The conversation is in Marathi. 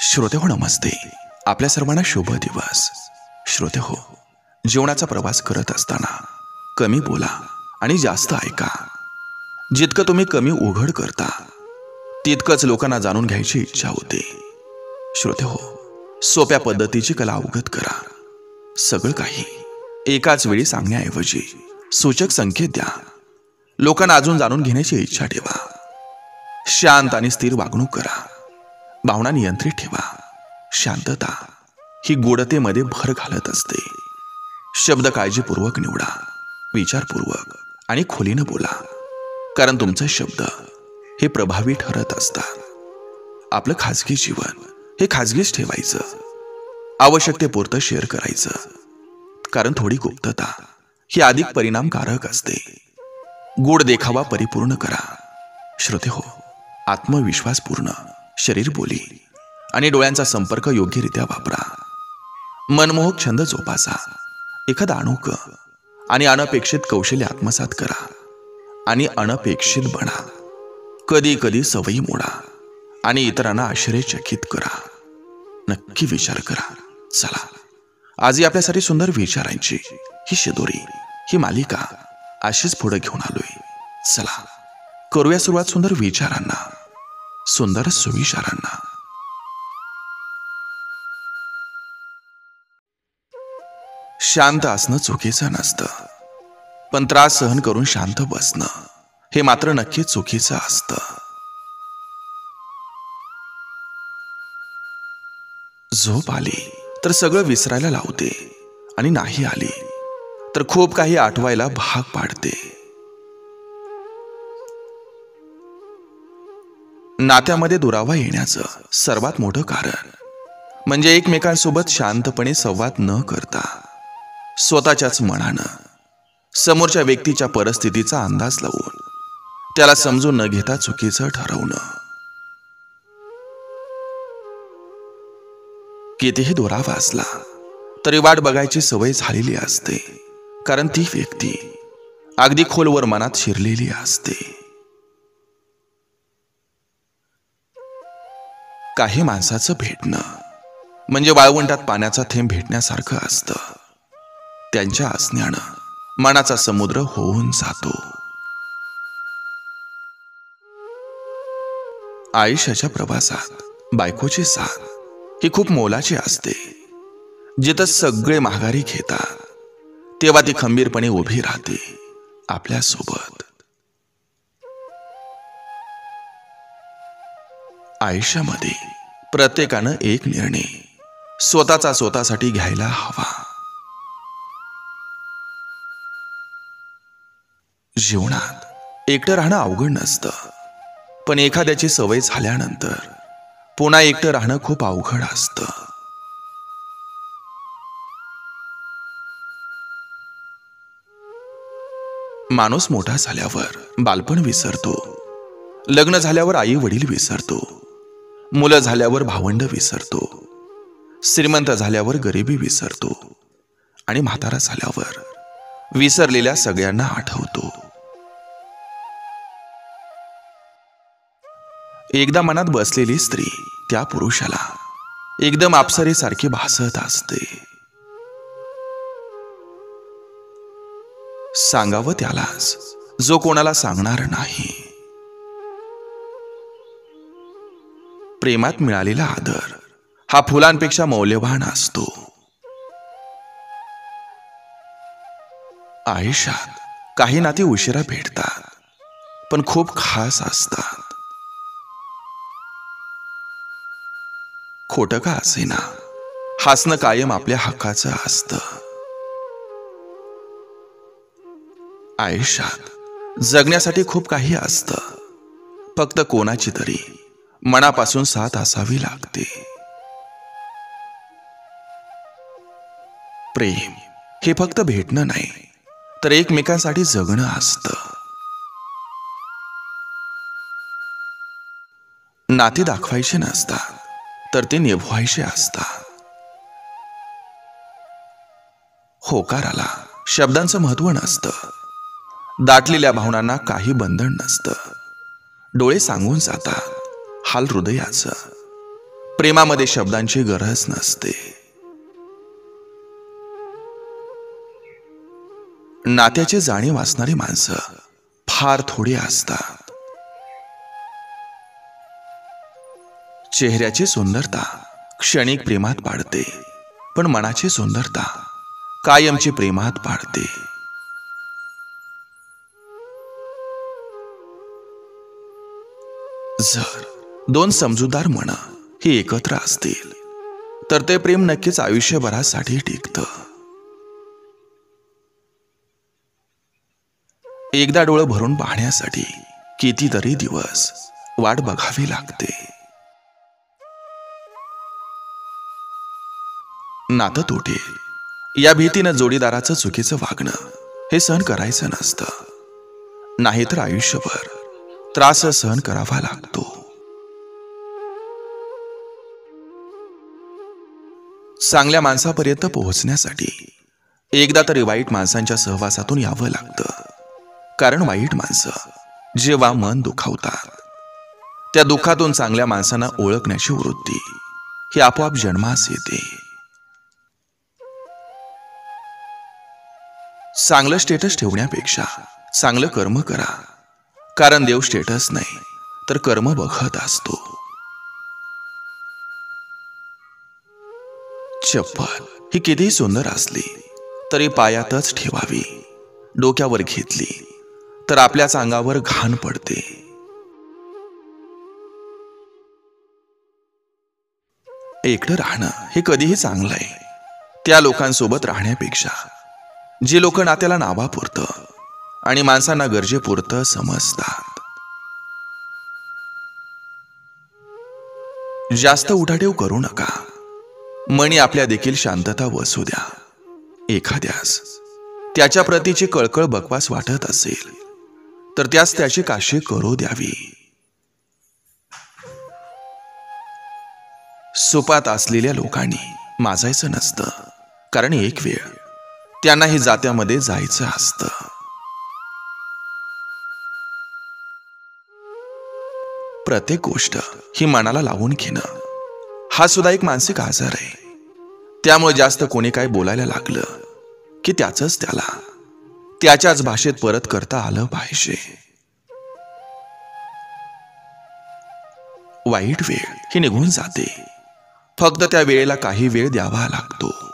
श्रोते हो नमस्ते. आपल्या सर्वांना शुभ दिवस. श्रोते हो, जीवनाचा प्रवास करत असताना कमी बोला आणि जास्त ऐका. जितकं तुम्ही कमी उघड करता तितकंच लोकांना जाणून घ्यायची इच्छा होते. श्रोते हो, सोप्या पद्धतीची कला अवगत करा. सगळं काही एकाच वेळी सांगण्याऐवजी सूचक संकेत द्या. लोकांना अजून जाणून घेण्याची इच्छा ठेवा. शांत आणि स्थिर वागणूक करा. भावना नियंत्रित ठेवा. शांतता ही गोडतेमध्ये भर घालत असते. शब्द काळजीपूर्वक निवडा. विचारपूर्वक आणि खोलीनं बोला, कारण तुमचे शब्द हे प्रभावी ठरत असतात. आपलं खाजगी जीवन हे खाजगीच ठेवायचं. आवश्यकतेपुरतं शेअर करायचं, कारण थोडी गुप्तता ही अधिक परिणामकारक असते. गोड देखावा परिपूर्ण करा. श्रोते हो, आत्मविश्वासपूर्ण शरीर बोली आणि डोळ्यांचा संपर्क योग्यरित्या वापरा. मनमोहक छंद जोपासा. एखादा अनोखं आणि अनपेक्षित कौशल्य आत्मसात करा आणि अनपेक्षित बना. कधी कधी सवयी मोडा आणि इतरांना आश्चर्यचकित करा. नक्की विचार करा. चला, आजही आपल्यासाठी सुंदर विचारांची ही शिदोरी, ही मालिका अशीच पुढे घेऊन आलोय. चला, करूया सुरुवात सुंदर विचारांना, सुंदर सुविचारांना. शांत असणं चुकीचं नसतं, पण त्रास सहन करून शांत बसणं हे मात्र नक्कीच चुकीचं असतं. झोप आली तर सगळं विसरायला लावते आणि नाही आली तर खूप काही आठवायला भाग पाडते. नात्यामध्ये दुरावा येण्याचं सर्वात मोठं कारण म्हणजे एकमेकांसोबत शांतपणे संवाद न करता स्वतःच्याच मनानं समोरच्या व्यक्तीच्या परिस्थितीचा अंदाज लावून त्याला समजून न घेता चुकीचं ठरवणं. कितीही दुरावा असला तरी वाट बघायची सवय झालेली असते, कारण ती व्यक्ती अगदी खोलवर मनात शिरलेली असते. काही माणसाचं भेटणं म्हणजे वाळवंटात पाण्याचा थेंब भेटण्यासारखं असतं. त्यांच्या असण्यानं मनाचा समुद्र होऊन जातो. आयुष्याच्या प्रवासात बायकोची साथ ही खूप मोलाची असते. जिथं सगळे माघारी घेतात तेव्हा ती खंबीरपणे उभी राहते आपल्या सोबत. आयुष्यामध्ये प्रत्येकानं एक निर्णय स्वतःचा स्वतःसाठी घ्यायला हवा. जीवनात एकटं राहणं अवघड नसतं, पण एखाद्याची सवय झाल्यानंतर पुन्हा एकटं राहणं खूप अवघड असतं. माणूस मोठा झाल्यावर बालपण विसरतो. लग्न झाल्यावर आई वडील विसरतो. मुलं झाल्यावर भावंड विसरतो. श्रीमंत झाल्यावर गरिबी विसरतो. आणि म्हातारा झाल्यावर विसरलेल्या सगळ्यांना आठवतो. एकदा मनात बसलेली स्त्री त्या पुरुषाला एकदम अप्सरेसारखी भासत असते. सांगावं त्यालाच जो कोणाला सांगणार नाही. प्रेमात मिळालेला आदर हा फुलांपेक्षा मौल्यवान असतो. आयुष्यात काही नाती उशिरा भेटतात, पण खूप खास असतात. खोटं का असेना, हसणं कायम आपल्या हक्काचं असतं. आयुष्यात जगण्यासाठी खूप काही असतं, फक्त कोणाची तरी मनापासून साथ असावी लागते. प्रेम हे फक्त भेटणं नाही, तर एकमेकांसाठी जगणं असतं. नाते दाखवायचे नसतात, तर ते निभवायचे असतात. होकाराला शब्दांचं महत्व नसतं. दाटलेल्या भावनांना काही बंधन नसतं. डोळे सांगून जातात हाल हृदयाचं, प्रेमामध्ये शब्दांची गरज नसते. नात्याची जाणीव असणारी माणसं फार थोडी असतात. चेहऱ्याची सुंदरता क्षणिक प्रेमात पाडते, पण मनाची सुंदरता कायमची प्रेमात पाडते. जर दोन समजूतदार मन ही एकत्र असतील तर ते प्रेम नक्कीच आयुष्यभरासाठी टिकतं. एकदा डोळं भरून पाहण्यासाठी कितीतरी दिवस वाट बघावी लागते. नातं तुटेल या भीतीनं जोडीदाराचं चुकीचं वागणं हे सहन करायचं नसतं, नाहीतर आयुष्यभर त्रास सहन करावा लागतो. चांगल्या माणसापर्यंत पोहोचण्यासाठी एकदा तरी वाईट माणसांच्या सहवासातून यावं लागतं. कारण वाईट माणसं जेव्हा मन दुखावतात, त्या दुःखातून चांगल्या माणसांना ओळखण्याची वृत्ती ही आपोआप जन्मास येते. चांगलं स्टेटस ठेवण्यापेक्षा चांगलं कर्म करा, कारण देव स्टेटस नाही तर कर्म बघत असतो. चप्पल ही कितीही सुंदर असली तरी पायातच ठेवावी. डोक्यावर घेतली तर आपल्याच अंगावर घाण पडते. एकटं राहणं हे कधीही चांगलं आहे, त्या लोकांसोबत राहण्यापेक्षा जी लोक नात्याला नावापुरतं आणि माणसांना गरजेपुरतं समजतात. जास्त उठाठेव करू नका. मनी आपल्या देखील शांतता वसू द्या. एखाद्यास त्याच्या प्रतीची कळकळ बकवास वाटत असेल तर त्यास त्याची काशी करू द्यावी. सुपात असलेल्या लोकांनी माजायचं नसतं, कारण एक वेळ त्यांनाही जात्यामध्ये जायचं असतं. प्रत्येक गोष्ट ही मनाला लावून घेणं हा सुद्धा एक मानसिक आजार आहे. त्यामुळे जास्त कोणी काय बोलायला लागलं की त्याच त्याला त्याच्याच भाषेत परत करता आलं पाहिजे. वाईट वेळ ही निघून जाते, फक्त त्या वेळेला काही वेळ द्यावा लागतो.